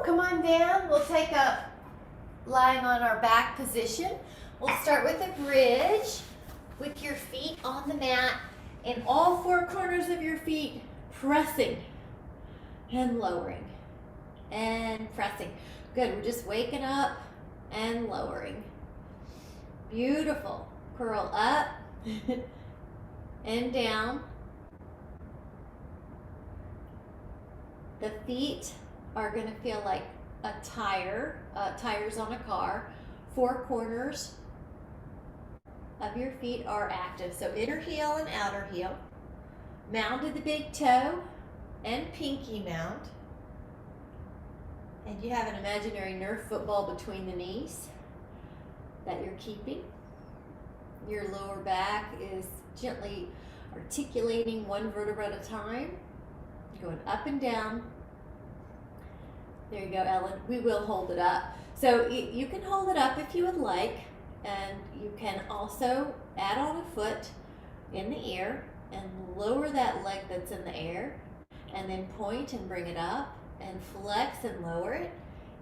Come on down. We'll take up lying on our back position. We'll start with a bridge with your feet on the mat and all four corners of your feet pressing and lowering and pressing. Good, we're just waking up and lowering. Beautiful. Curl up and down. The feet are going to feel like a tires on a car. Four corners of your feet are active. So inner heel and outer heel. Mound to the big toe and pinky mound. And you have an imaginary Nerf football between the knees that you're keeping. Your lower back is gently articulating one vertebra at a time. Going up and down. There you go, Ellen. We will hold it up. So you can hold it up if you would like, and you can also add on a foot in the air and lower that leg that's in the air, and then point and bring it up and flex and lower it.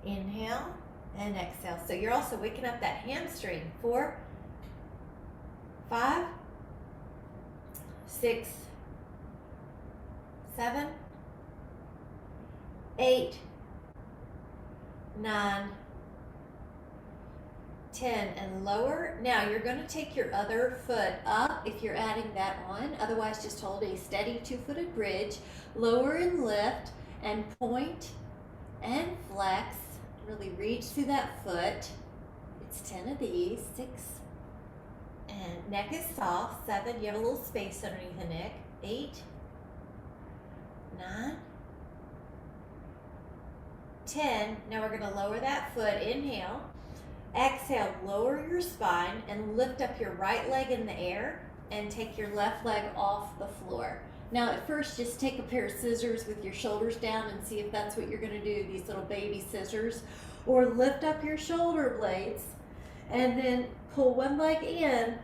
Inhale and exhale. So you're also waking up that hamstring. 4, 5, 6, 7, 8, 9, 10, and lower. Now you're going to take your other foot up if you're adding that on. Otherwise, just hold a steady 2-footed bridge. Lower and lift and point and flex. Really reach through that foot. It's 10 of these. 6. And neck is soft. 7. You have a little space underneath the neck. 8, 9, 10. Now we're going to lower that foot. Inhale. Exhale, lower your spine and lift up your right leg in the air and take your left leg off the floor. Now at first, just take a pair of scissors with your shoulders down and see if that's what you're going to do, these little baby scissors. Or lift up your shoulder blades and then pull one leg in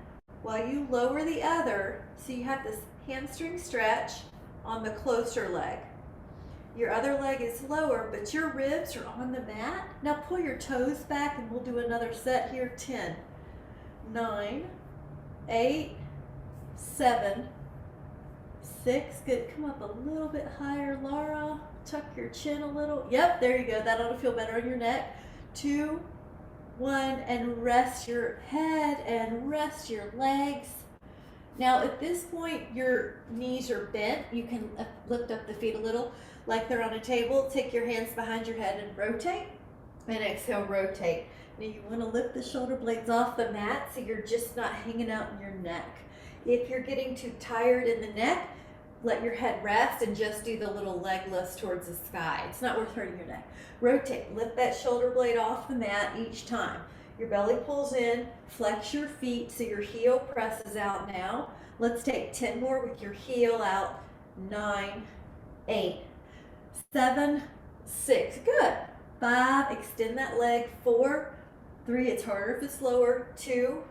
while you lower the other. So you have this hamstring stretch on the closer leg. Your other leg is lower, but your ribs are on the mat. Now pull your toes back and we'll do another set here. 10, 9, 8, 7, 6. Good. Come up a little bit higher, Laura. Tuck your chin a little. Yep, there you go. That ought to feel better on your neck. 2, 1, and rest your head and rest your legs. Now at this point, your knees are bent. You can lift up the feet a little like they're on a table. Take your hands behind your head and rotate. And exhale, rotate. Now you want to lift the shoulder blades off the mat so you're just not hanging out in your neck. If you're getting too tired in the neck, let your head rest and just do the little leg lifts towards the sky. It's not worth hurting your neck. Rotate. Lift that shoulder blade off the mat each time. Your belly pulls in. Flex your feet so your heel presses out now. Let's take 10 more with your heel out. 9, 8, 7, 6. Good. 5. Extend that leg. 4, 3. It's harder if it's lower. 2.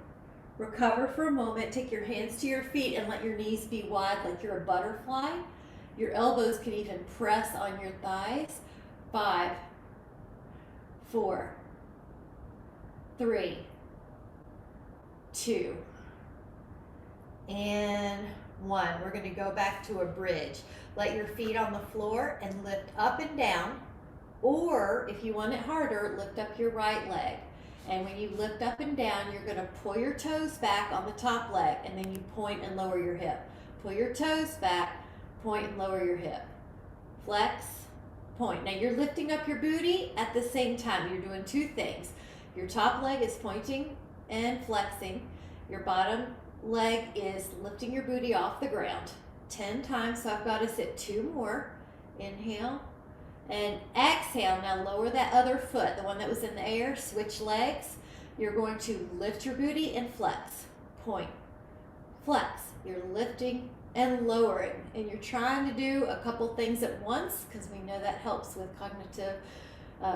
Recover for a moment. Take your hands to your feet and let your knees be wide like you're a butterfly. Your elbows can even press on your thighs. 5, 4, 3, 2, and 1. We're going to go back to a bridge. Let your feet on the floor and lift up and down. Or if you want it harder, lift up your right leg. And when you lift up and down, you're going to pull your toes back on the top leg, and then you point and lower your hip. Pull your toes back, point and lower your hip. Flex, point. Now you're lifting up your booty at the same time. You're doing 2 things. Your top leg is pointing and flexing. Your bottom leg is lifting your booty off the ground. 10 times, so I've got us at 2 more. Inhale. And exhale. Now lower that other foot, the one that was in the air. Switch legs. You're going to lift your booty and flex. Point. Flex. You're lifting and lowering. And you're trying to do a couple things at once because we know that helps with cognitive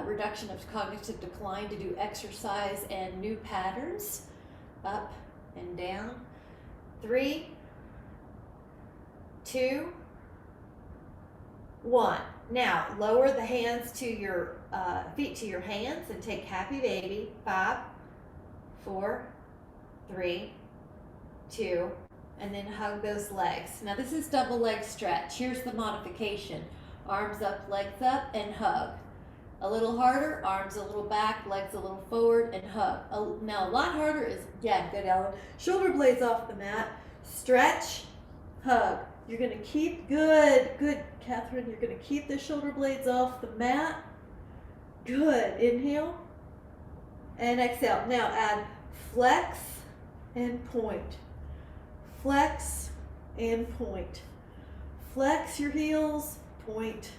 reduction of cognitive decline, to do exercise and new patterns. Up and down. 3, 2, 1. Now, lower the hands to your feet to your hands and take happy baby. 5, 4, 3, 2, and then hug those legs. Now, this is double leg stretch. Here's the modification. Arms up, legs up, and hug. A little harder, arms a little back, legs a little forward, and hug. Now, a lot harder is, yeah, good, Ellen. Shoulder blades off the mat. Stretch, hug. You're going to keep, good, Catherine. You're going to keep the shoulder blades off the mat. Good. Inhale and exhale. Now, add flex and point. Flex and point. Flex your heels, point.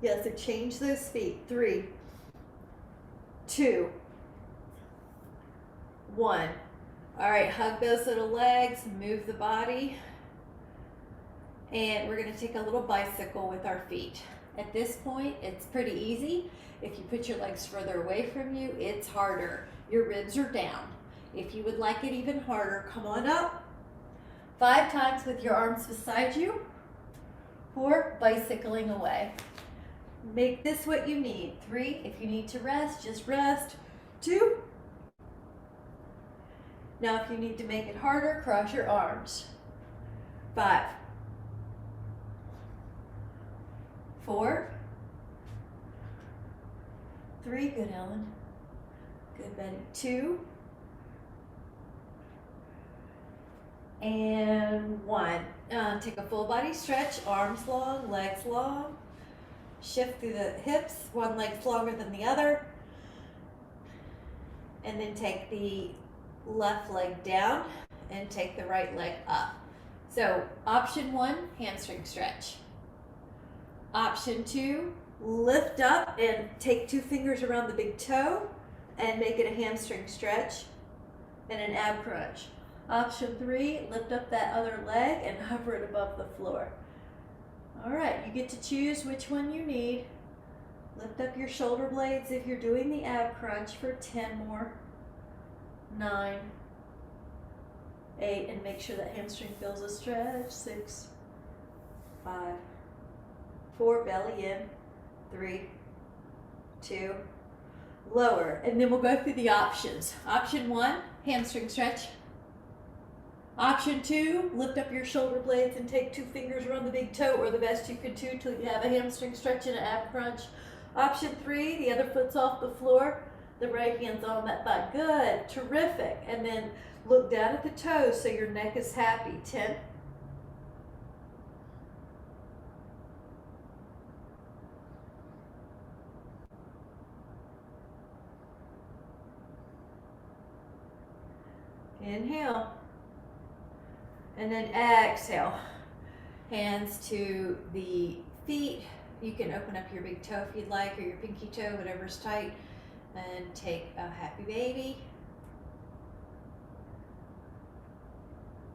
Yes, so change those feet. 3, 2, 1. All right, hug those little legs, move the body. And we're going to take a little bicycle with our feet. At this point, it's pretty easy. If you put your legs further away from you, it's harder. Your ribs are down. If you would like it even harder, come on up. 5 times with your arms beside you. 4, bicycling away. Make this what you need. 3, if you need to rest, just rest. 2. Now if you need to make it harder, cross your arms. 5, 4, 3, good Ellen. Good Betty. 2, and 1. Take a full body stretch, arms long, legs long. Shift through the hips, one leg's longer than the other. And then take the left leg down and take the right leg up. So option 1, hamstring stretch. Option 2, lift up and take 2 fingers around the big toe and make it a hamstring stretch and an ab crunch. Option 3, lift up that other leg and hover it above the floor. All right, you get to choose which one you need. Lift up your shoulder blades if you're doing the ab crunch for 10 more. 9, 8, and make sure that hamstring feels a stretch. 6, 5, 4, belly in. 3, 2, lower. And then we'll go through the options. Option 1, hamstring stretch. Option 2, lift up your shoulder blades and take 2 fingers around the big toe, or the best you could do till you have a hamstring stretch and an ab crunch. Option 3, the other foot's off the floor, the right hand's on that thigh. Good, terrific. And then look down at the toes so your neck is happy. 10. Inhale. And then exhale. Hands to the feet. You can open up your big toe if you'd like, or your pinky toe, whatever's tight. And take a happy baby.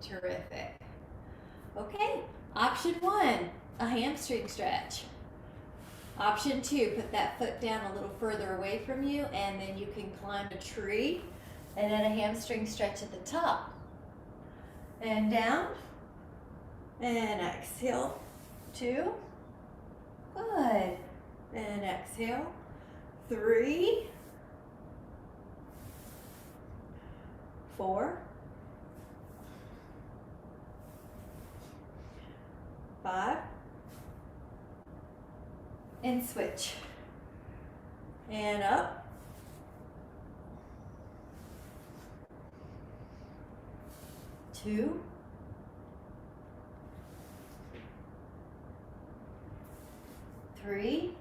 Terrific. Okay, option 1, a hamstring stretch. Option 2, put that foot down a little further away from you, and then you can climb a tree, and then a hamstring stretch at the top. And down, and exhale. 2, good, and exhale. 3, 4, 5, and switch. And up. 2, 3,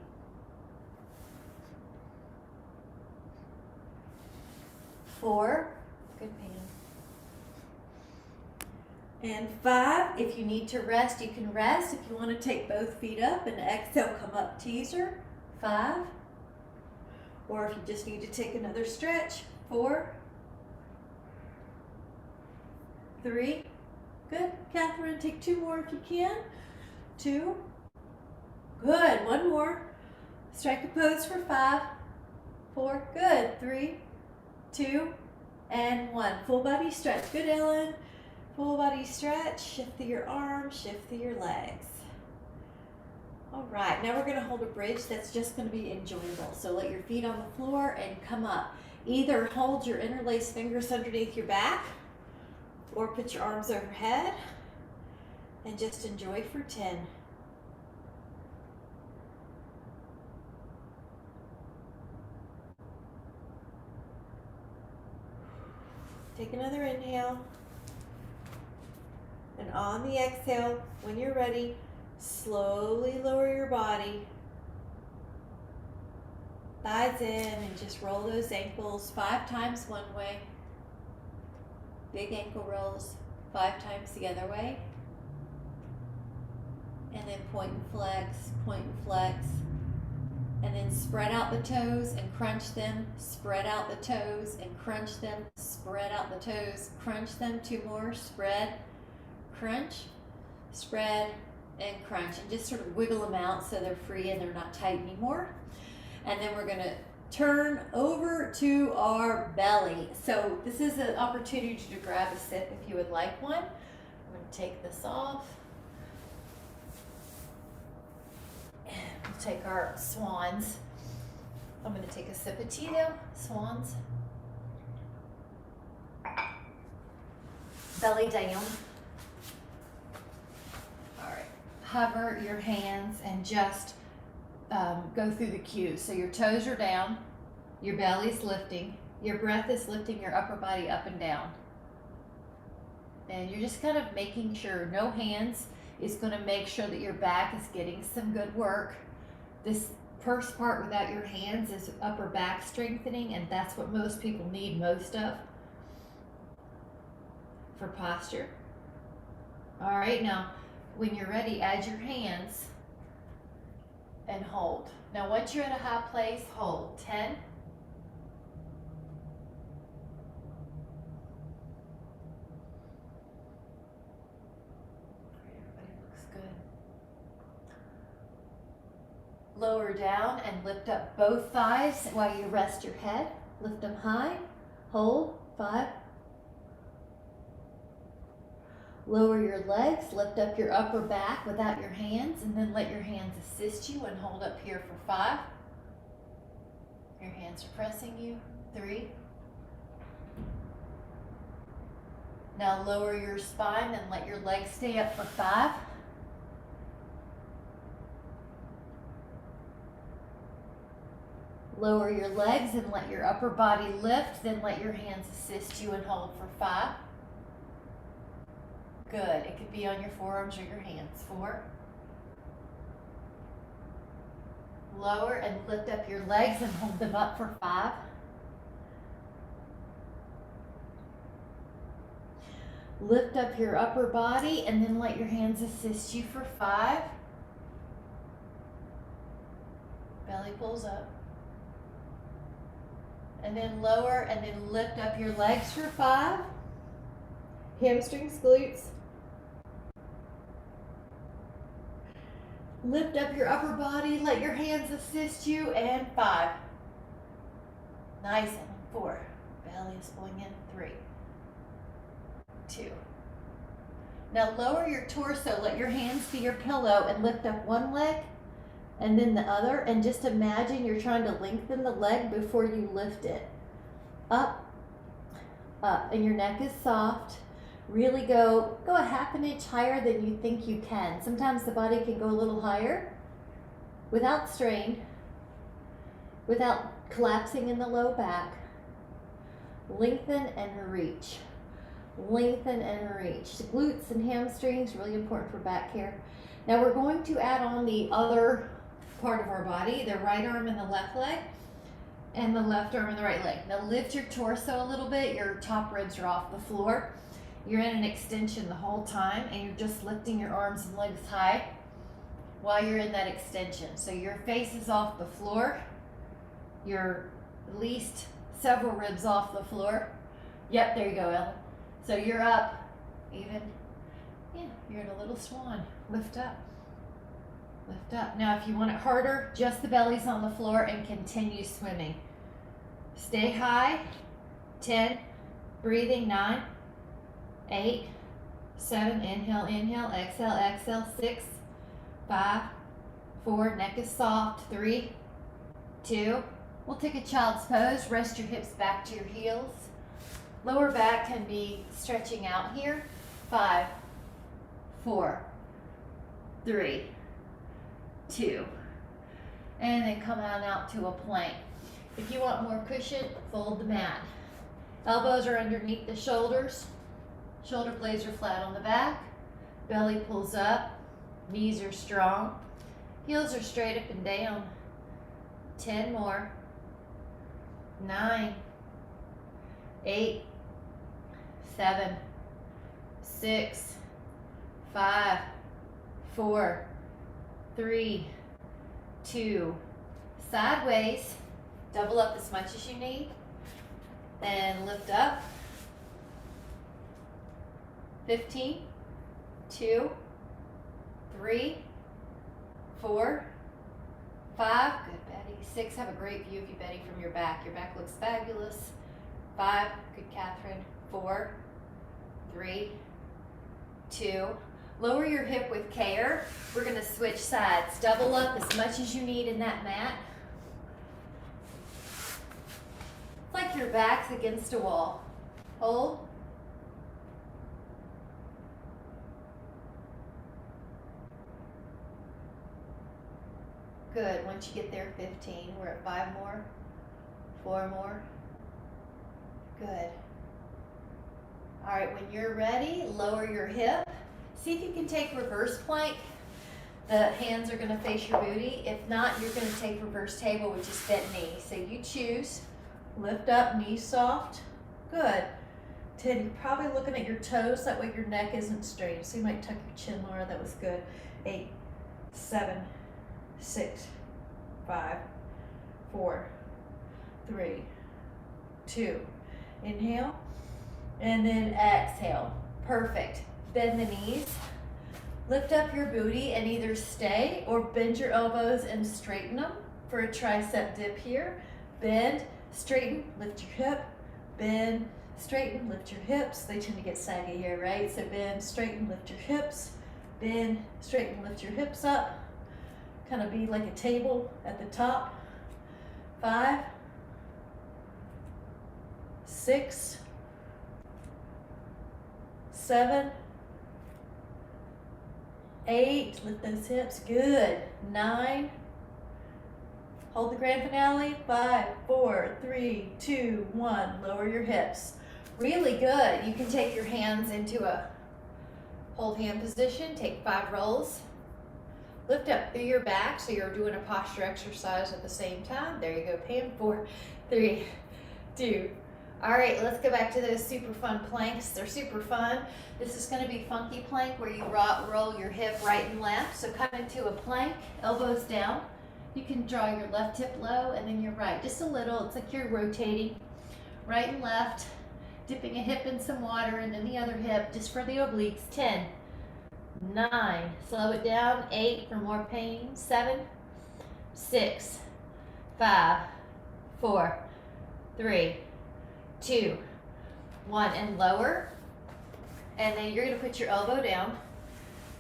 4, good pain, and 5. If you need to rest, you can rest. If you want to take both feet up and exhale, come up, teaser. 5, or if you just need to take another stretch. 4, 3, good. Catherine, take 2 more if you can. 2, good. 1 more. Strike a pose for 5, 4, good. 3, 2, and 1. Full body stretch. Good, Ellen. Full body stretch. Shift through your arms, shift through your legs. All right, now we're going to hold a bridge that's just going to be enjoyable. So let your feet on the floor and come up. Either hold your interlaced fingers underneath your back or put your arms overhead and just enjoy for 10. Take another inhale. And on the exhale, when you're ready, slowly lower your body. Thighs in and just roll those ankles 5 times one way. Big ankle rolls 5 times the other way. And then point and flex, point and flex. And then spread out the toes and crunch them. Spread out the toes and crunch them. Spread out the toes, crunch them. 2 more. Spread, crunch, spread, and crunch. And just sort of wiggle them out so they're free and they're not tight anymore. And then we're going to turn over to our belly. So this is an opportunity to grab a sip if you would like one. I'm going to take this off. And we'll take our swans. I'm going to take a sip of tea though. Swans. Belly down. All right. Hover your hands and just go through the cues. So your toes are down, your belly's lifting, your breath is lifting your upper body up and down. And you're just kind of making sure no hands is going to make sure that your back is getting some good work. This first part without your hands is upper back strengthening, and that's what most people need most of for posture. All right, now when you're ready, add your hands and hold. Now once you're at a high place, hold. 10. Everybody looks good. Lower down and lift up both thighs while you rest your head. Lift them high. Hold. 5. Lower your legs, lift up your upper back without your hands, and then let your hands assist you and hold up here for 5. Your hands are pressing you. 3. Now lower your spine and let your legs stay up for 5. Lower your legs and let your upper body lift, then let your hands assist you and hold for 5. Good. It could be on your forearms or your hands. 4. Lower and lift up your legs and hold them up for 5. Lift up your upper body and then let your hands assist you for 5. Belly pulls up. And then lower and then lift up your legs for 5. Hamstrings, glutes. Lift up your upper body, let your hands assist you, and 5. Nice, and 4. Belly is pulling in. 3. 2. Now lower your torso, let your hands be your pillow, and lift up one leg, and then the other, and just imagine you're trying to lengthen the leg before you lift it. Up, up, and your neck is soft. Really go a half an inch higher than you think you can. Sometimes the body can go a little higher without strain, without collapsing in the low back. Lengthen and reach. Lengthen and reach. The glutes and hamstrings, really important for back care. Now we're going to add on the other part of our body, the right arm and the left leg, and the left arm and the right leg. Now lift your torso a little bit. Your top ribs are off the floor. You're in an extension the whole time, and you're just lifting your arms and legs high while you're in that extension. So your face is off the floor. You're at least several ribs off the floor. Yep, there you go, Ellen. So you're up, even, yeah, you're in a little swan. Lift up, lift up. Now if you want it harder, just the belly's on the floor and continue swimming. Stay high. 10, breathing. 9, 8, 7, inhale, inhale, exhale, exhale. 6, 5, 4, neck is soft. 3, 2. We'll take a child's pose. Rest your hips back to your heels. Lower back can be stretching out here. 5, 4, 3, 2. And then come on out to a plank. If you want more cushion, fold the mat. Elbows are underneath the shoulders. Shoulder blades are flat on the back. Belly pulls up. Knees are strong. Heels are straight up and down. 10 more. 9, 8, 7, 6, 5, 4, 3, 2. Sideways. Double up as much as you need. Then lift up. 15, 2, 3, 4, 5. Good, Betty. 6. Have a great view of you, Betty, from your back. Your back looks fabulous. 5. Good, Catherine. 4, 3, 2. Lower your hip with care. We're going to switch sides. Double up as much as you need in that mat. It's like your back's against a wall. Hold. Good. Once you get there, 15. We're at 5 more. 4 more. Good. All right, when you're ready, lower your hip. See if you can take reverse plank. The hands are going to face your booty. If not, you're going to take reverse table, which is bent knee. So you choose. Lift up, knees soft. Good. 10, you're probably looking at your toes. That way your neck isn't straight. So you might tuck your chin lower. That was good. 8, 7, 6, 5, 4, 3, 2. Inhale. And then exhale. Perfect. Bend the knees. Lift up your booty and either stay or bend your elbows and straighten them for a tricep dip here. Bend, straighten, lift your hip. Bend, straighten, lift your hips. They tend to get saggy here, right? So bend, straighten, lift your hips. Bend, straighten, lift your hips up. Kind of be like a table at the top. 5, 6, 7, 8, lift those hips, good. 9, hold the grand finale. 5, 4, 3, 2, 1, lower your hips. Really good. You can take your hands into a hold hand position, take 5 rolls. Lift up through your back so you're doing a posture exercise at the same time. There you go, Pam. 4, 3, 2. All right, let's go back to those super fun planks. They're super fun. This is going to be funky plank where you roll your hip right and left. So come into a plank, elbows down. You can draw your left hip low and then your right, just a little. It's like you're rotating right and left, dipping a hip in some water and then the other hip just for the obliques. 10, 9, slow it down. 8 for more pain. 7, 6, 5, 4, 3, 2, 1, and lower. And then you're going to put your elbow down,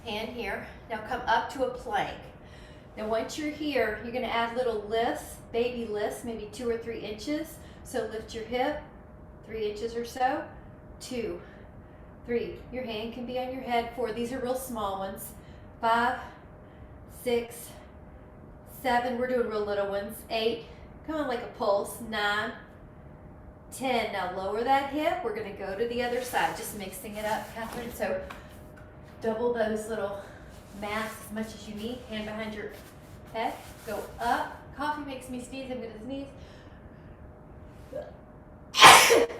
hand here. Now come up to a plank. Now once you're here, you're going to add little lifts, baby lifts, maybe 2 or 3 inches. So lift your hip, 3 inches or so. 2, 3. Your hand can be on your head. 4. These are real small ones. 5, 6, 7. We're doing real little ones. 8. Come on, like a pulse. 9, 10. Now lower that hip. We're going to go to the other side, just mixing it up, Catherine. So double those little mats as much as you need. Hand behind your head. Go up. Coffee makes me sneeze. I'm going to sneeze.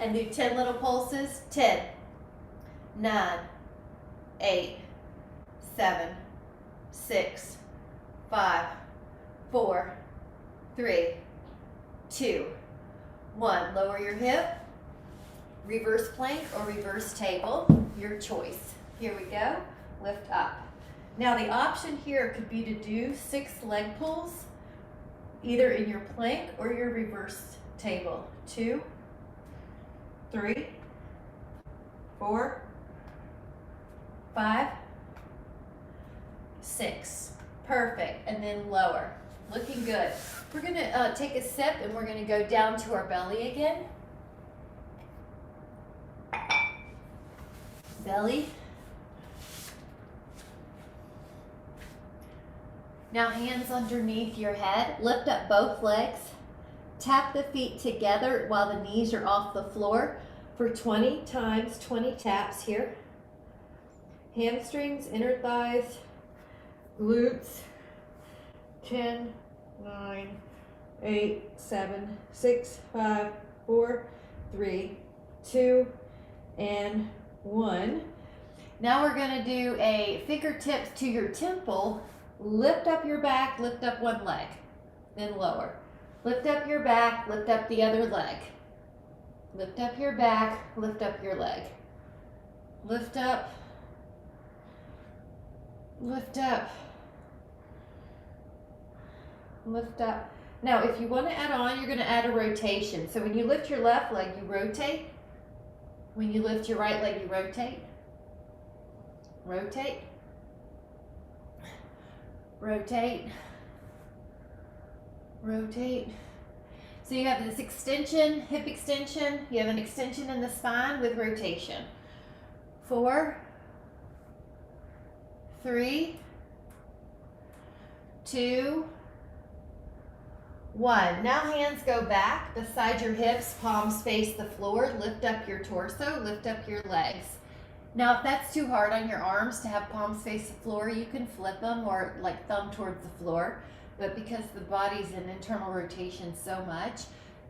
And do 10 little pulses. 10, 9, 8, 7, 6, 5, 4, 3, 2, 1. Lower your hip, reverse plank or reverse table, your choice. Here we go, lift up. Now the option here could be to do 6 leg pulls, either in your plank or your reverse table. 2, 3, 4, 5, 6. Perfect. And then lower. Looking good. We're going to take a sip and we're going to go down to our belly again. Belly. Now hands underneath your head. Lift up both legs. Tap the feet together while the knees are off the floor for 20 times, 20 taps here. Hamstrings, inner thighs, glutes. 10, 9, 8, 7, 6, 5, 4, 3, 2, and 1. Now we're going to do a fingertips to your temple. Lift up your back, lift up one leg, then lower. Lift up your back, lift up the other leg. Lift up your back, lift up your leg. Lift up, lift up, lift up. Now, if you want to add on, you're going to add a rotation. So when you lift your left leg, you rotate. When you lift your right leg, you rotate. Rotate. Rotate. Rotate. So you have this extension, hip extension. You have an extension in the spine with rotation. 4, 3, 2, 1. Now hands go back beside your hips, palms face the floor. Lift up your torso, lift up your legs. Now if that's too hard on your arms to have palms face the floor, you can flip them or like thumb towards the floor. But because the body's in internal rotation so much,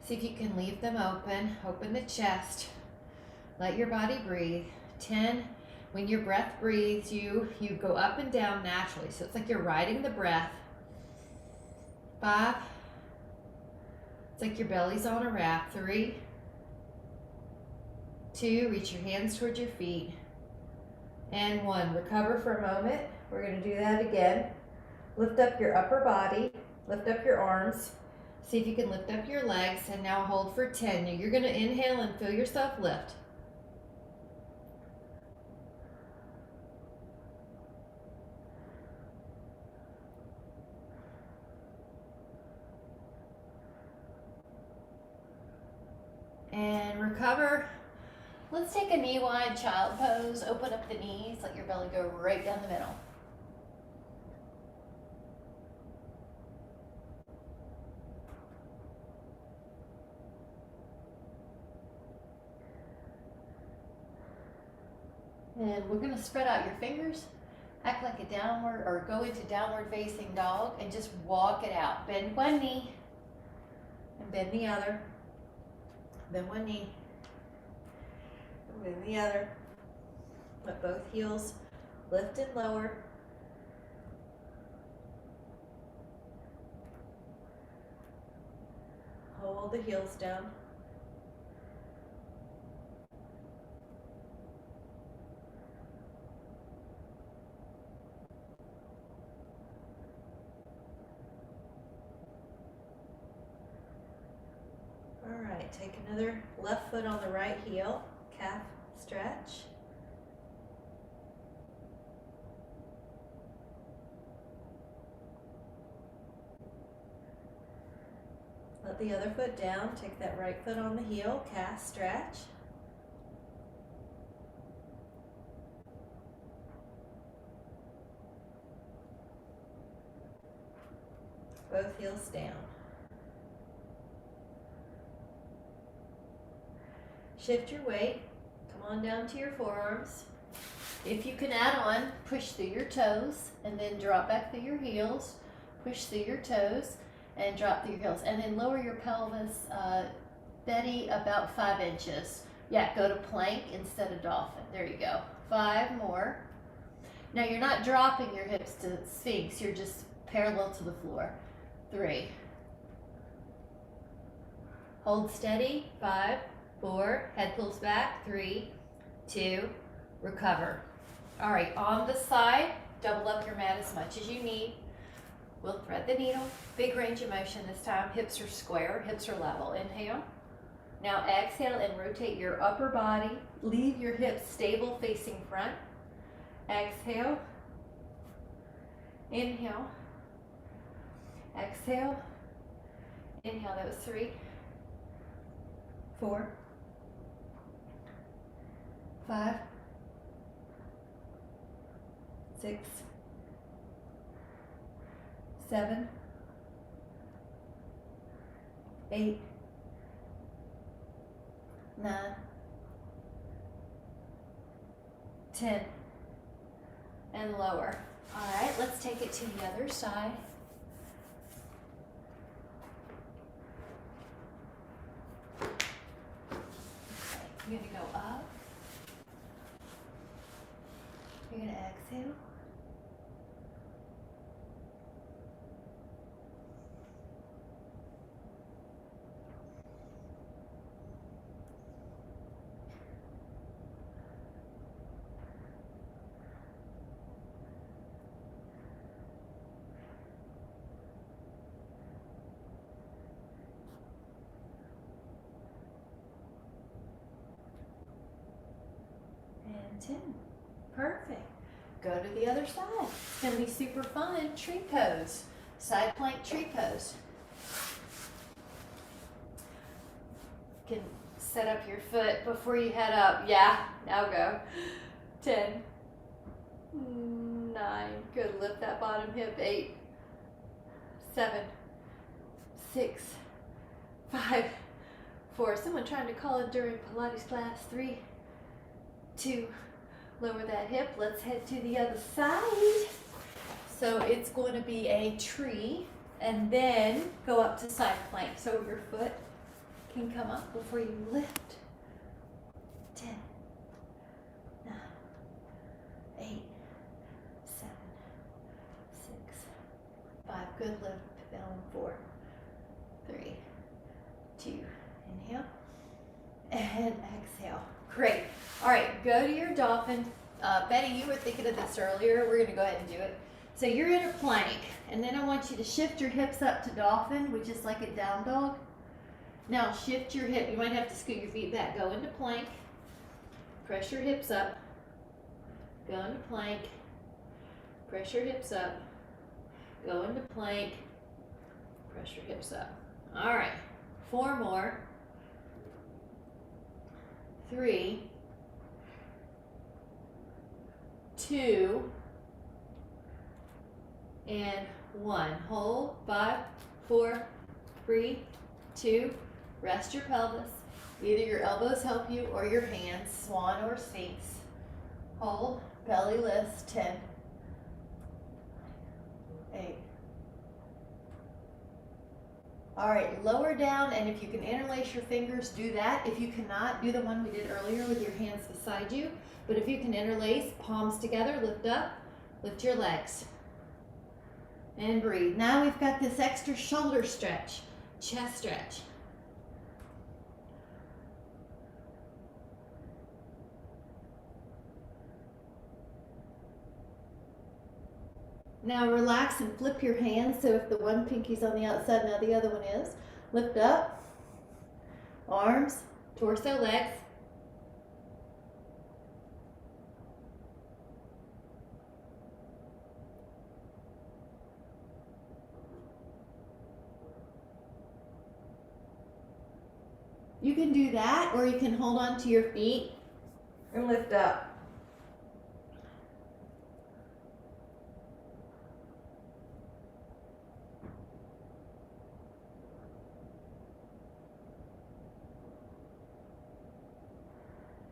see if you can leave them open. Open the chest. Let your body breathe. 10. When your breath breathes, you go up and down naturally. So it's like you're riding the breath. 5. It's like your belly's on a raft. 3, 2, reach your hands towards your feet. And 1, recover for a moment. We're going to do that again. Lift up your upper body, lift up your arms. See if you can lift up your legs, and now hold for 10. Now you're going to inhale and feel yourself lift. And recover. Let's take a knee wide child pose. Open up the knees, let your belly go right down the middle. And we're going to spread out your fingers, act like a downward or go into downward facing dog and just walk it out. Bend one knee and bend the other. Bend one knee and bend the other. Let both heels lift and lower. Hold the heels down. All right, take another left foot on the right heel, calf stretch. Let the other foot down, take that right foot on the heel, calf stretch. Both heels down. Shift your weight, come on down to your forearms. If you can add on, push through your toes and then drop back through your heels. Push through your toes and drop through your heels. And then lower your pelvis, Betty, about 5 inches. Yeah, go to plank instead of dolphin. There you go. 5 more. Now you're not dropping your hips to Sphinx, you're just parallel to the floor. 3. Hold steady. 5, 4, head pulls back. 3, 2, recover. All right, on the side, double up your mat as much as you need. We'll thread the needle. Big range of motion this time. Hips are square, hips are level. Inhale. Now exhale and rotate your upper body. Leave your hips stable facing front. Exhale. Inhale. Exhale. Inhale, that was 3, 4, 5, 6, 7, 8, 9, 10, and lower. All right, let's take it to the other side. You're going to go up. You're going to exhale. And 10. Perfect. Go to the other side. It's going to be super fun. Tree pose. Side plank tree pose. You can set up your foot before you head up. Yeah, now go. 10, 9. Good. Lift that bottom hip. 8, 7, 6, 5, 4. Someone trying to call it during Pilates class. 3, 2. Lower that hip. Let's head to the other side. So it's going to be a tree and then go up to side plank. So your foot can come up before you lift. 10, 9, 8, 7, 6, 5. Good. Lift down. 4, 3, 2. Inhale and exhale. Great. All right, go to your dolphin. Betty, you were thinking of this earlier. We're going to go ahead and do it. So you're in a plank, and then I want you to shift your hips up to dolphin, which is like a down dog. Now shift your hip. You might have to scoot your feet back. Go into plank. Press your hips up. Go into plank. Press your hips up. Go into plank. Press your hips up. All right, 4 more. 3, 2, and 1. Hold. 5, 4, 3, 2. Rest your pelvis. Either your elbows help you or your hands, swan or sphinx. Hold. Belly lifts. 10, 8. All right, lower down, and if you can interlace your fingers, do that. If you cannot, do the one we did earlier with your hands beside you. But if you can interlace, palms together, lift up, lift your legs. And breathe. Now we've got this extra shoulder stretch, chest stretch. Now relax and flip your hands, so if the one pinky's on the outside, now the other one is. Lift up, arms, torso, legs. You can do that, or you can hold on to your feet and lift up.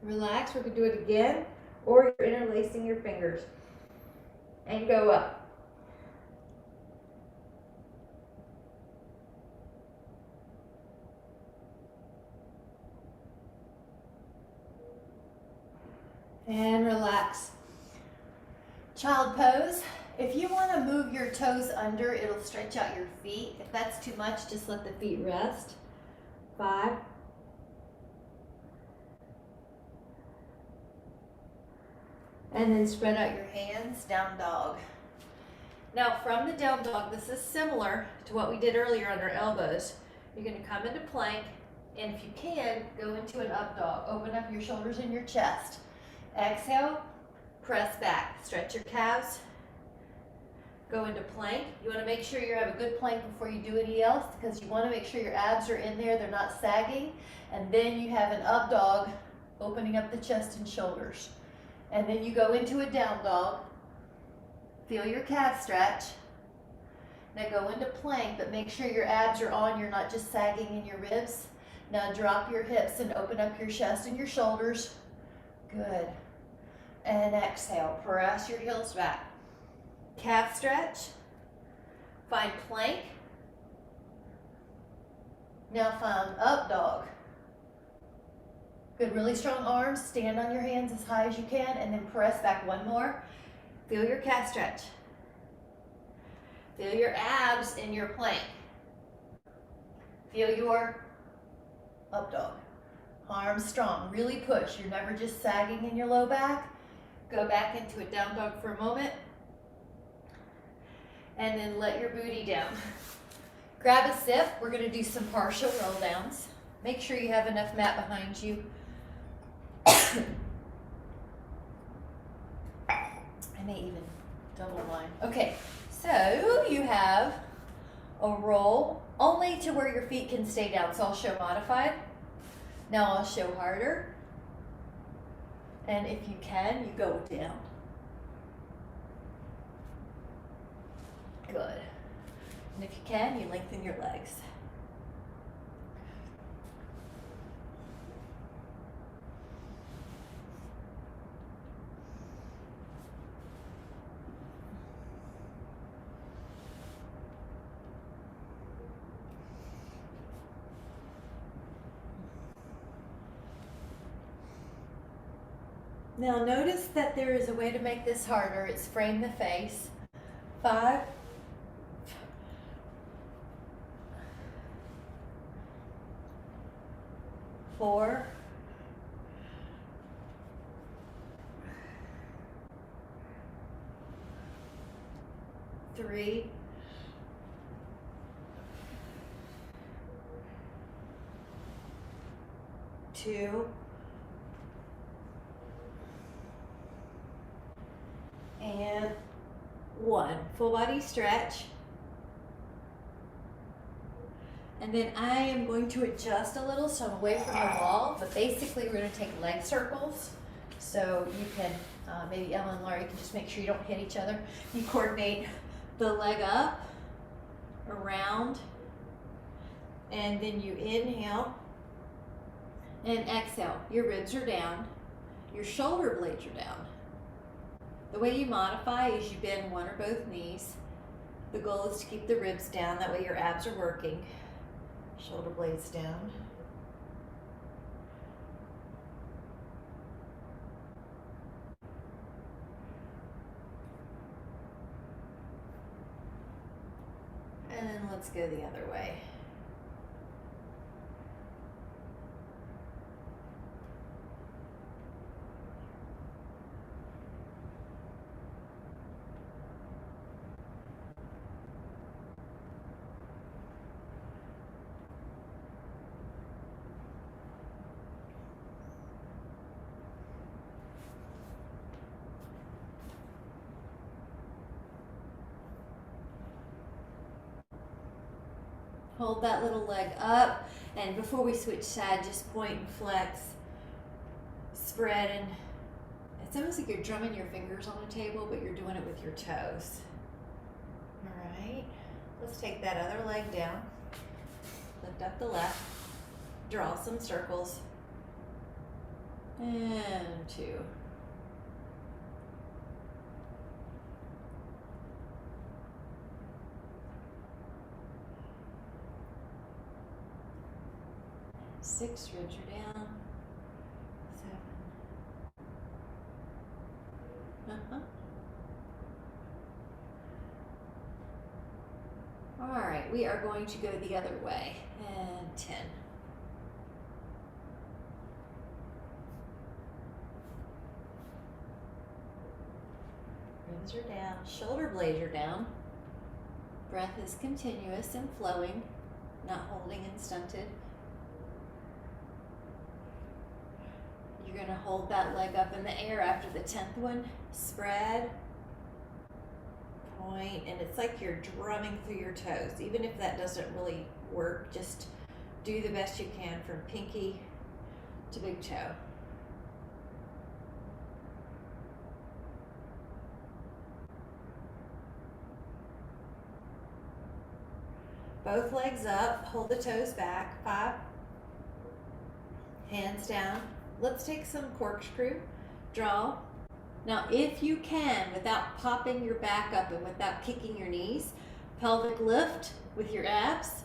Relax, we're going to do it again, or you're interlacing your fingers. And go up. And relax. Child pose. If you want to move your toes under, it'll stretch out your feet. If that's too much, just let the feet rest. 5. And then spread out your hands, down dog. Now from the down dog, this is similar to what we did earlier on our elbows. You're going to come into plank, and if you can, go into an up dog. Open up your shoulders and your chest. Exhale, press back. Stretch your calves. Go into plank. You want to make sure you have a good plank before you do any else, because you want to make sure your abs are in there, they're not sagging. And then you have an up dog, opening up the chest and shoulders. And then you go into a down dog. Feel your calf stretch. Now go into plank, but make sure your abs are on, you're not just sagging in your ribs. Now drop your hips and open up your chest and your shoulders. Good. And exhale, press your heels back. Calf stretch. Find plank. Now find up dog. Good, really strong arms. Stand on your hands as high as you can and then press back one more. Feel your calf stretch. Feel your abs in your plank. Feel your up dog. Arms strong, really push. You're never just sagging in your low back. Go back into a down dog for a moment. And then let your booty down. Grab a sip. We're gonna do some partial roll downs. Make sure you have enough mat behind you. I may even double line. Okay, so you have a roll only to where your feet can stay down. So I'll show modified. Now I'll show harder. And if you can, you go down. Good. And if you can, you lengthen your legs. Now notice that there is a way to make this harder. It's frame the face. 5, 4, 3, 2, and 1. Full body stretch. And then I am going to adjust a little so I'm away from the wall, but basically we're going to take leg circles. So you can, maybe Ella and Laurie can just make sure you don't hit each other. You coordinate the leg up, around, and then you inhale and exhale. Your ribs are down, your shoulder blades are down. The way you modify is you bend one or both knees. The goal is to keep the ribs down, that way your abs are working. Shoulder blades down. And then let's go the other way. Hold that little leg up, and before we switch side, just point and flex, spread, and it's almost like you're drumming your fingers on a table, but you're doing it with your toes. All right, let's take that other leg down, lift up the left, draw some circles, and 2. Six, ribs are down. 7. All right, we are going to go the other way. And 10. Ribs are down, shoulder blades are down. Breath is continuous and flowing, not holding and stunted. You're going to hold that leg up in the air after the 10th one. Spread, point, and it's like you're drumming through your toes. Even if that doesn't really work, just do the best you can from pinky to big toe. Both legs up, hold the toes back, 5, hands down. Let's take some corkscrew, draw. Now if you can, without popping your back up and without kicking your knees, pelvic lift with your abs,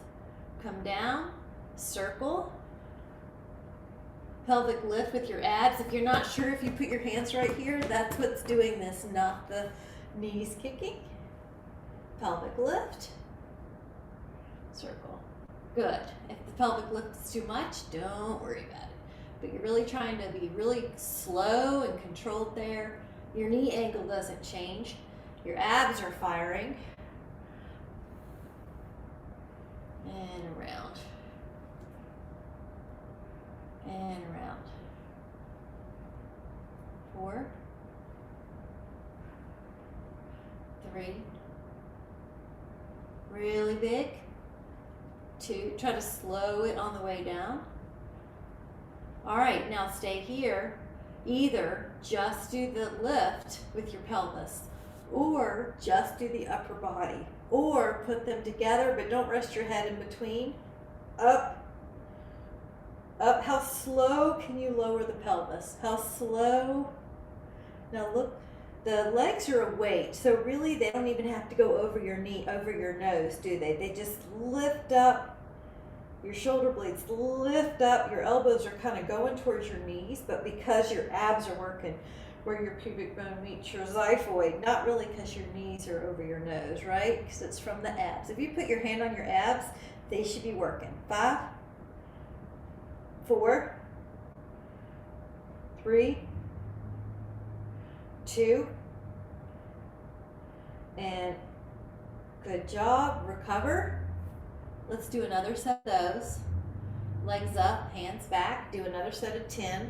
come down, circle, pelvic lift with your abs. If you're not sure if you put your hands right here, that's what's doing this, not the knees kicking. Pelvic lift, circle. Good. If the pelvic lift is too much, don't worry about it. But you're really trying to be really slow and controlled there. Your knee angle doesn't change. Your abs are firing. And around. And around. 4, 3, really big. 2, try to slow it on the way down. All right, now stay here. Either just do the lift with your pelvis, or just do the upper body, or put them together, but don't rest your head in between. Up, up. How slow can you lower the pelvis? How slow? Now look, the legs are a weight, so really they don't even have to go over your knee, over your nose, do they? They just lift up. Your shoulder blades lift up, your elbows are kind of going towards your knees, but because your abs are working where your pubic bone meets your xiphoid, not really because your knees are over your nose, right? Because it's from the abs. If you put your hand on your abs, they should be working. 5, 4, 3, 2, and good job. Recover. Let's do another set of those. Legs up, hands back. Do another set of 10.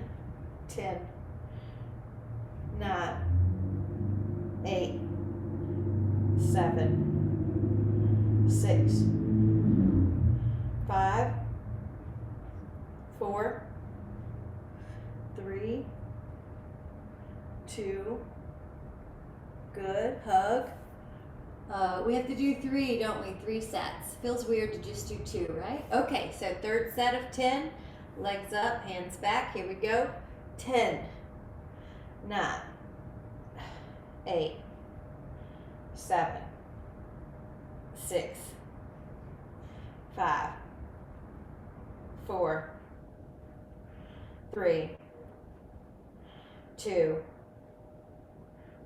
10, 9, 8, 7, 6, 5, 4, 3, 2. Good. Hug. We have to do 3, don't we? 3 sets. Feels weird to just do 2, right? Okay, so third set of 10. Legs up, hands back. Here we go. 10, 9, 8, 7, 6, 5, 4, 3, 2,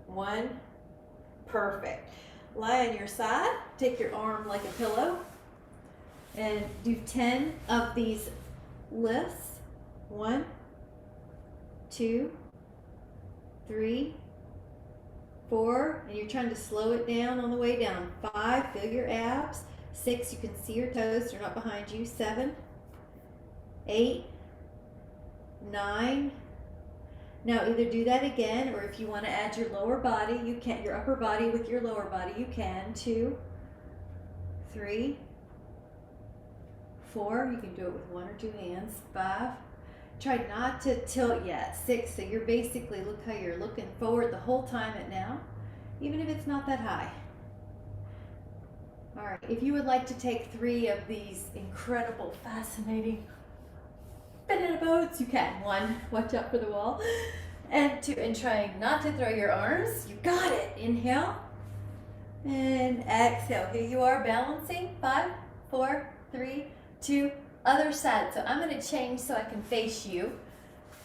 1. Perfect. Lie on your side, take your arm like a pillow, and do 10 of these lifts. 1, 2, 3, 4, and you're trying to slow it down on the way down. 5, feel your abs. 6, you can see your toes, they're not behind you. 7, 8, 9. Now either do that again, or if you want to add your lower body, you can, your upper body with your lower body, you can. 2, 3, 4, you can do it with 1 or 2 hands. 5, try not to tilt yet. 6, so you're basically, look how you're looking forward the whole time at now, even if it's not that high. All right, if you would like to take 3 of these incredible, fascinating banana boats, you can. 1, watch out for the wall. And 2, and trying not to throw your arms. You got it. Inhale and exhale. Here you are balancing. 5, 4, 3, 2, other side. So I'm going to change so I can face you.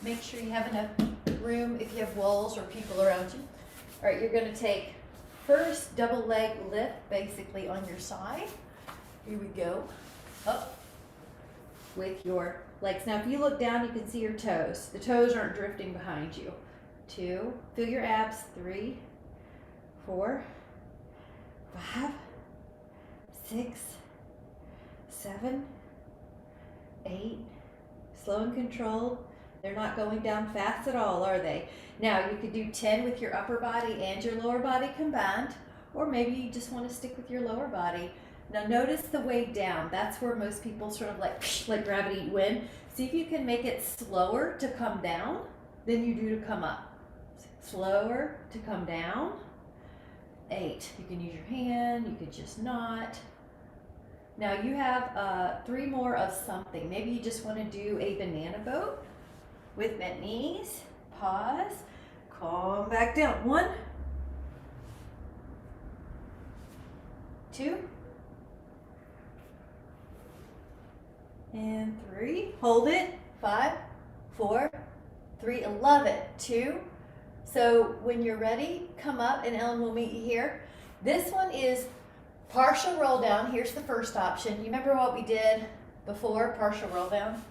Make sure you have enough room if you have walls or people around you. All right, you're going to take first double leg lift basically on your side. Here we go. Up with your legs. Now if you look down, you can see your toes. The toes aren't drifting behind you. 2, feel your abs. 3, 4, 5, 6, 7, 8. Slow and controlled. They're not going down fast at all, are they? Now you could do 10 with your upper body and your lower body combined, or maybe you just want to stick with your lower body. Now notice the way down. That's where most people sort of like gravity win. See if you can make it slower to come down than you do to come up. Slower to come down. 8. You can use your hand, you could just not. Now you have 3 more of something. Maybe you just want to do a banana boat with bent knees. Pause. Calm back down. 1, 2, and 3. Hold it. 5, 4, 3. I love it. 2. So when you're ready, come up and Ellen will meet you here. This one is partial roll down. Here's the first option. You remember what we did before, partial roll down?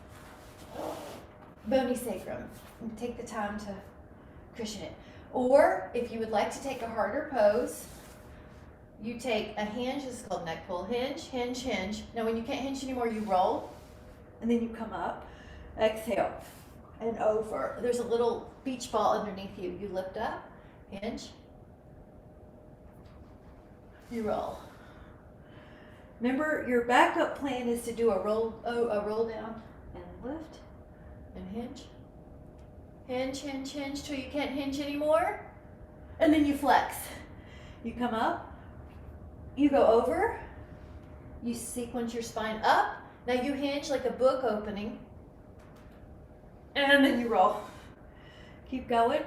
Bony sacrum. Take the time to cushion it. Or if you would like to take a harder pose, you take a hinge. This is called neck pull. Hinge, hinge, hinge. Now when you can't hinge anymore, you roll and then you come up. Exhale and over. There's a little beach ball underneath you. You lift up, hinge, you roll. Remember, your backup plan is to do a roll down and lift and hinge. Hinge, hinge, hinge till you can't hinge anymore. And then you flex. You come up, you go over, you sequence your spine up. Now you hinge like a book opening. And then you roll. Keep going.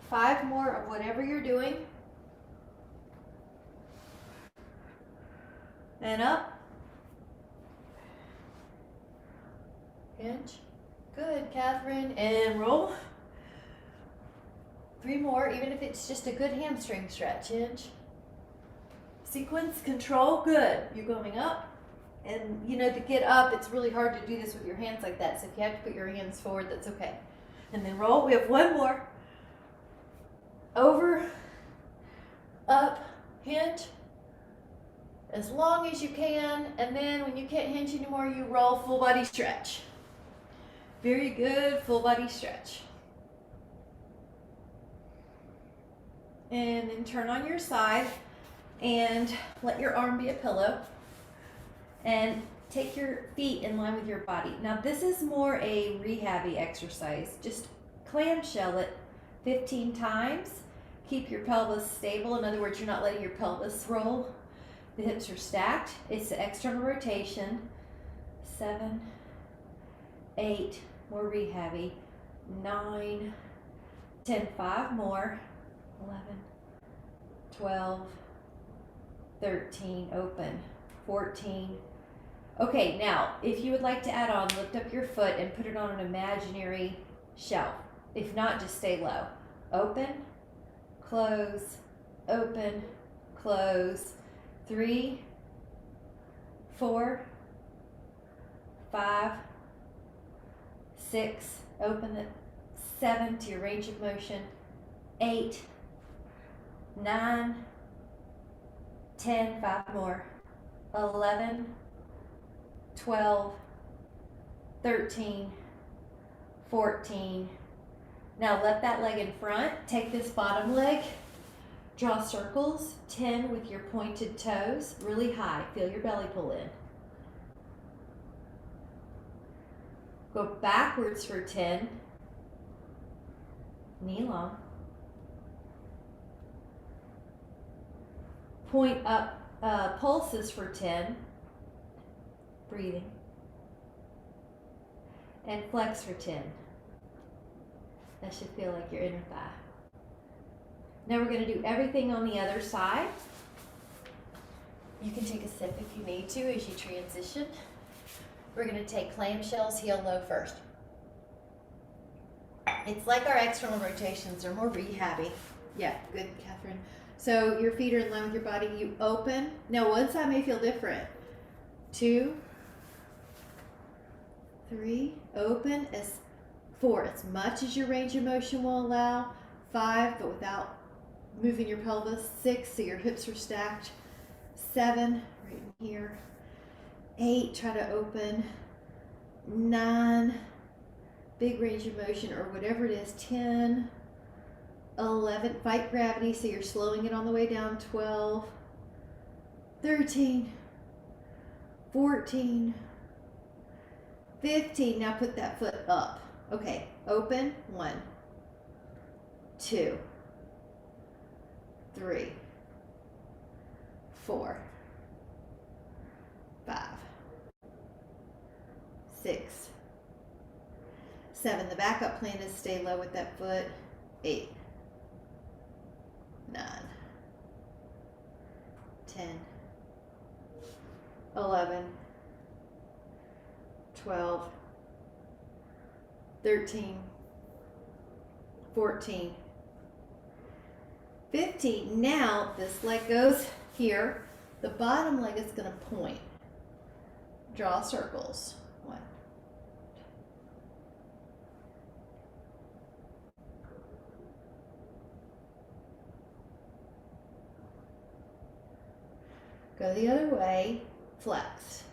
5 more of whatever you're doing. And up. Hinge. Good, Catherine. And roll. 3 more, even if it's just a good hamstring stretch. Hinge. Sequence, control. Good. You're going up. And you know, to get up, it's really hard to do this with your hands like that. So if you have to put your hands forward, that's okay. And then roll. We have 1 more. Over. Up. Hinge. As long as you can, and then when you can't hinge anymore, you roll, full body stretch. Very good, full body stretch. And then turn on your side and let your arm be a pillow. And take your feet in line with your body. Now this is more a rehabby exercise. Just clamshell it 15 times. Keep your pelvis stable. In other words, you're not letting your pelvis roll. The hips are stacked. It's the external rotation. 7, 8, more rehabby. 9, 10, 5 more. 11, 12, 13, open. 14. Okay, now, if you would like to add on, lift up your foot and put it on an imaginary shelf. If not, just stay low. Open, close, open, close. 3, 4, 5, 6, open it. 7 to your range of motion. 8, 9, 10, 5 more. 11, 12, 13, 14. Now let that leg in front. Take this bottom leg. Draw circles, 10 with your pointed toes, really high. Feel your belly pull in. Go backwards for 10. Knee long. Point up pulses for 10. Breathing. And flex for 10. That should feel like your inner thigh. Now we're going to do everything on the other side. You can take a sip if you need to as you transition. We're going to take clam shells, heel low first. It's like our external rotations. They're more rehabby. Yeah, good, Catherine. So your feet are in line with your body. You open. Now one side may feel different. 2, 3, open. 4, as much as your range of motion will allow. 5, but without moving your pelvis. 6, so your hips are stacked. 7, right in here. 8, try to open. 9, big range of motion or whatever it is. 10, 11, fight gravity, so you're slowing it on the way down. 12, 13, 14, 15. Now put that foot up. Okay, open. 1, 2, 3, 4, 5, 6, 7. The backup plan is stay low with that foot. 8, 9, 10, 11, 12, 13, 14, 15. Now this leg goes here. The bottom leg is going to point. Draw circles. 1. Go the other way, flex.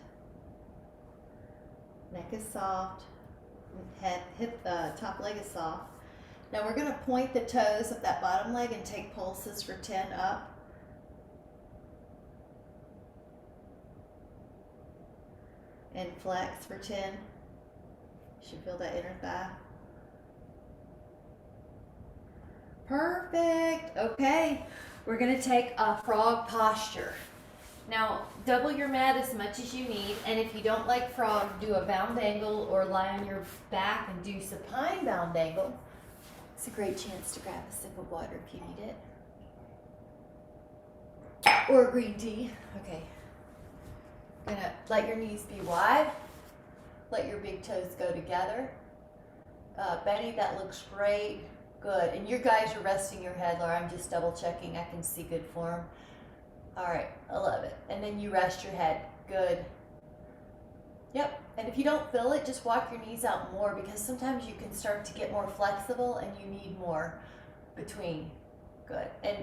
Neck is soft, top leg is soft. Now we're going to point the toes of that bottom leg and take pulses for 10 up. And flex for 10. You should feel that inner thigh. Perfect. Okay, we're going to take a frog posture. Now, double your mat as much as you need, and if you don't like frog, do a bound angle or lie on your back and do supine bound angle. It's a great chance to grab a sip of water if you need it. Or green tea. Okay. Gonna let your knees be wide. Let your big toes go together. Betty, that looks great. Good. And you guys are resting your head, Laura. I'm just double checking. I can see good form. All right, I love it. And then you rest your head. Good. Yep. And if you don't feel it, just walk your knees out more, because sometimes you can start to get more flexible and you need more between. Good. And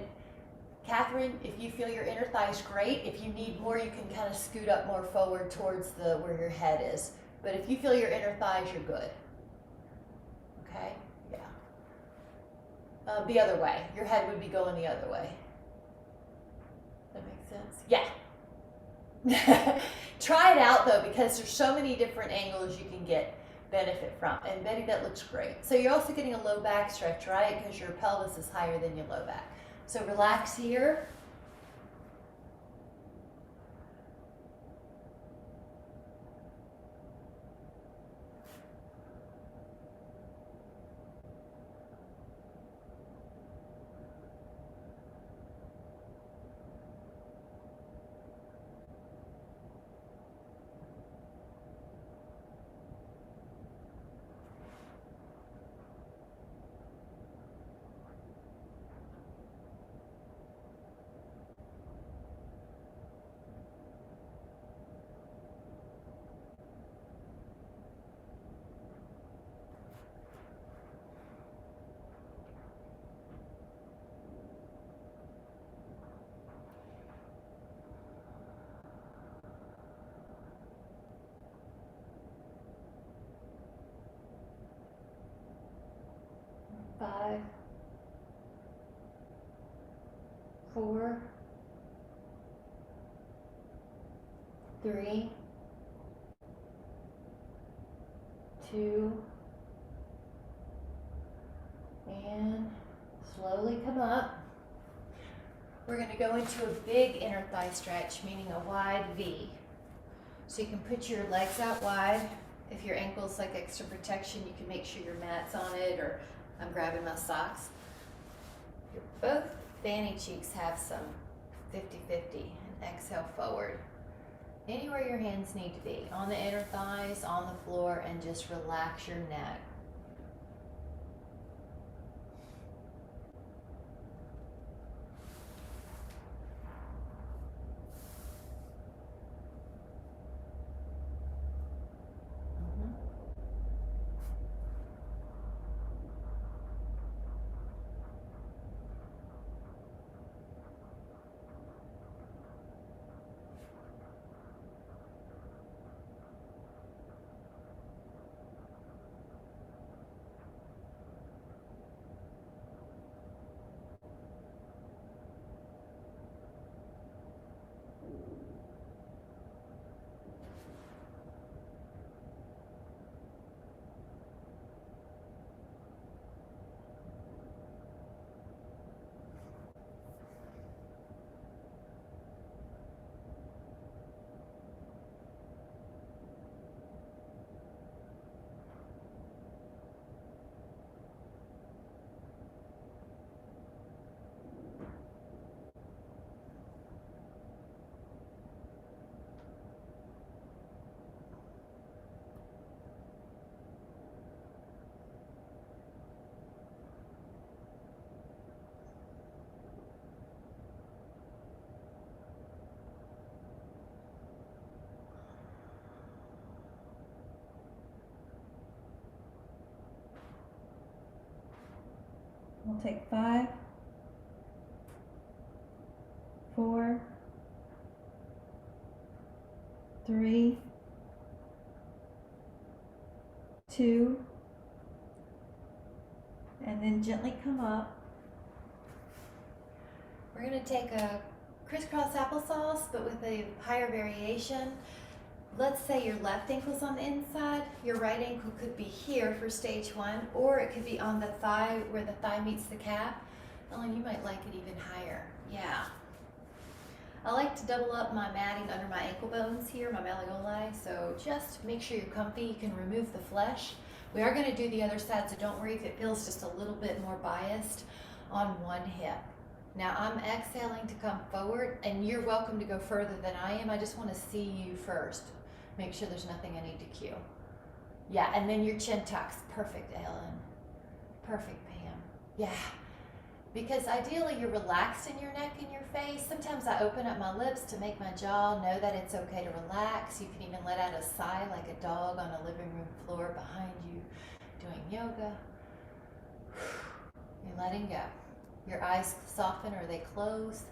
Catherine, if you feel your inner thighs, great. If you need more, you can kind of scoot up more forward towards where your head is. But if you feel your inner thighs, you're good. Okay? Yeah. The other way. Your head would be going the other way. That makes sense? Yeah. Try it out though, because there's so many different angles you can get benefit from. And Betty, that looks great. So you're also getting a low back stretch, right? Because your pelvis is higher than your low back. So relax here. Five, 4, 3, 2, and slowly come up. We're going to go into a big inner thigh stretch, meaning a wide V. So you can put your legs out wide. If your ankle's like extra protection, you can make sure your mat's on it, or I'm grabbing my socks. Both fanny cheeks have some 50-50, and exhale forward. Anywhere your hands need to be, on the inner thighs, on the floor, and just relax your neck. We'll take 5, 4, 3, 2, and then gently come up. We're going to take a crisscross applesauce, but with a higher variation. Let's say your left ankle's on the inside, your right ankle could be here for stage 1, or it could be on the thigh where the thigh meets the calf. Ellen, you might like it even higher. Yeah. I like to double up my matting under my ankle bones here, my malleoli, so just make sure you're comfy. You can remove the flesh. We are going to do the other side, so don't worry if it feels just a little bit more biased on one hip. Now I'm exhaling to come forward, and you're welcome to go further than I am. I just want to see you first. Make sure there's nothing I need to cue. Yeah, and then your chin tucks. Perfect, Ellen. Perfect, Pam. Yeah. Because ideally you're relaxed in your neck and your face. Sometimes I open up my lips to make my jaw know that it's okay to relax. You can even let out a sigh like a dog on a living room floor behind you doing yoga. You're letting go. Your eyes soften or they close.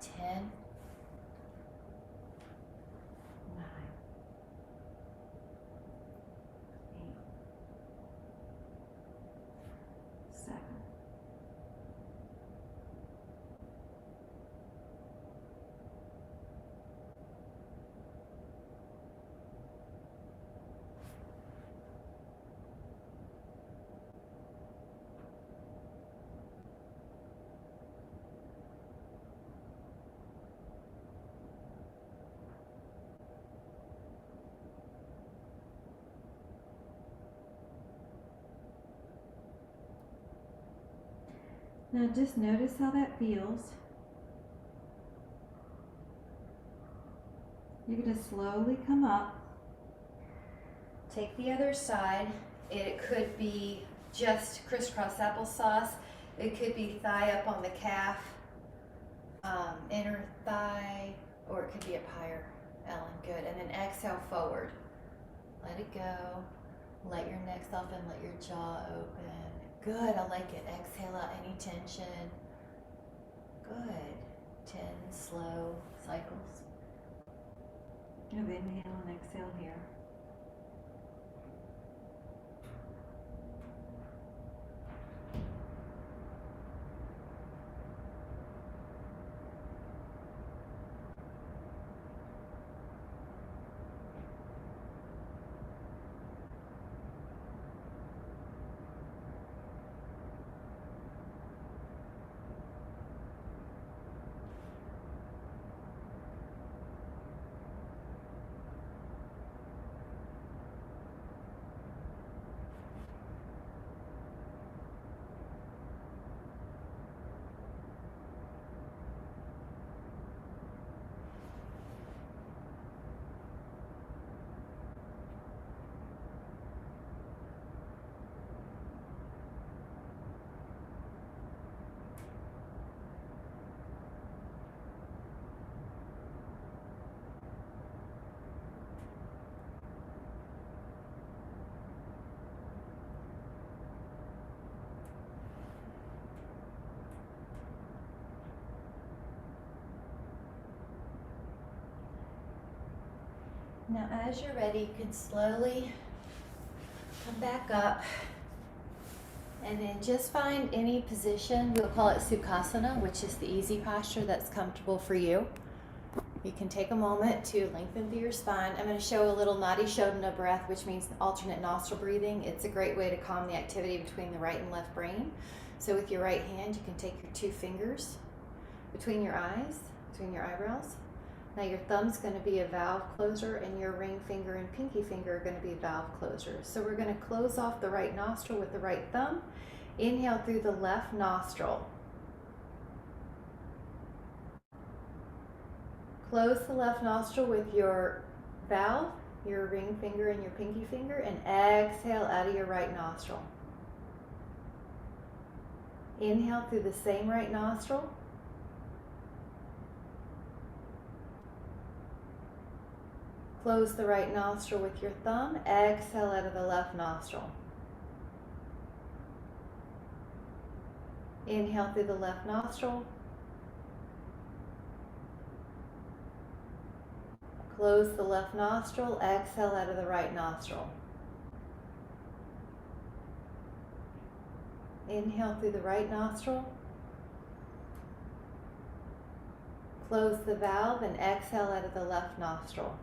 10, 9, 8, 7. Now just notice how that feels. You're going to slowly come up. Take the other side. It could be just crisscross applesauce. It could be thigh up on the calf, inner thigh, or it could be up higher. Ellen, good. And then exhale forward. Let it go. Let your neck soften, let your jaw open. Good, I like it. Exhale out any tension. Good. 10 slow cycles. Of inhale and exhale here. Now as you're ready, you can slowly come back up and then just find any position. We'll call it Sukhasana, which is the easy posture that's comfortable for you. You can take a moment to lengthen through your spine. I'm going to show a little Nadi Shodhana breath, which means alternate nostril breathing. It's a great way to calm the activity between the right and left brain. So with your right hand, you can take your 2 fingers between your eyes, between your eyebrows. Now your thumb's going to be a valve closer, and your ring finger and pinky finger are going to be valve closers. So we're going to close off the right nostril with the right thumb. Inhale through the left nostril. Close the left nostril with your valve, your ring finger and your pinky finger, and exhale out of your right nostril. Inhale through the same right nostril. Close the right nostril with your thumb. Exhale out of the left nostril. Inhale through the left nostril. Close the left nostril. Exhale out of the right nostril. Inhale through the right nostril. Close the valve and exhale out of the left nostril.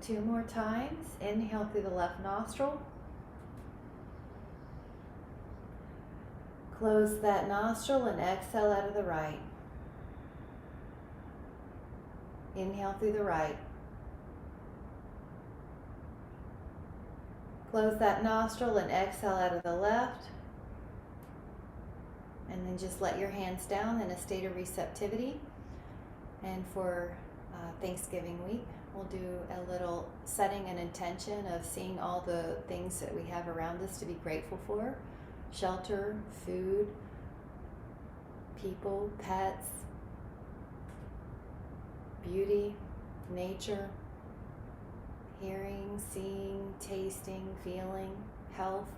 2 more times. Inhale through the left nostril. Close that nostril and exhale out of the right. Inhale through the right. Close that nostril and exhale out of the left. And then just let your hands down in a state of receptivity. And for Thanksgiving week, we'll do a little setting an intention of seeing all the things that we have around us to be grateful for. Shelter, food, people, pets, beauty, nature, hearing, seeing, tasting, feeling, health.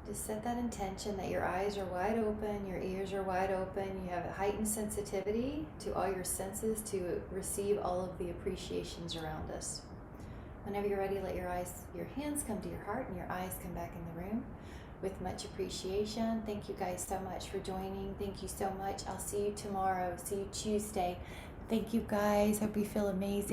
Just set that intention that your eyes are wide open, your ears are wide open, you have a heightened sensitivity to all your senses to receive all of the appreciations around us. Whenever you're ready, let your hands come to your heart and your eyes come back in the room with much appreciation. Thank you guys so much for joining. Thank you so much. I'll see you tomorrow. See you Tuesday. Thank you guys. Hope you feel amazing.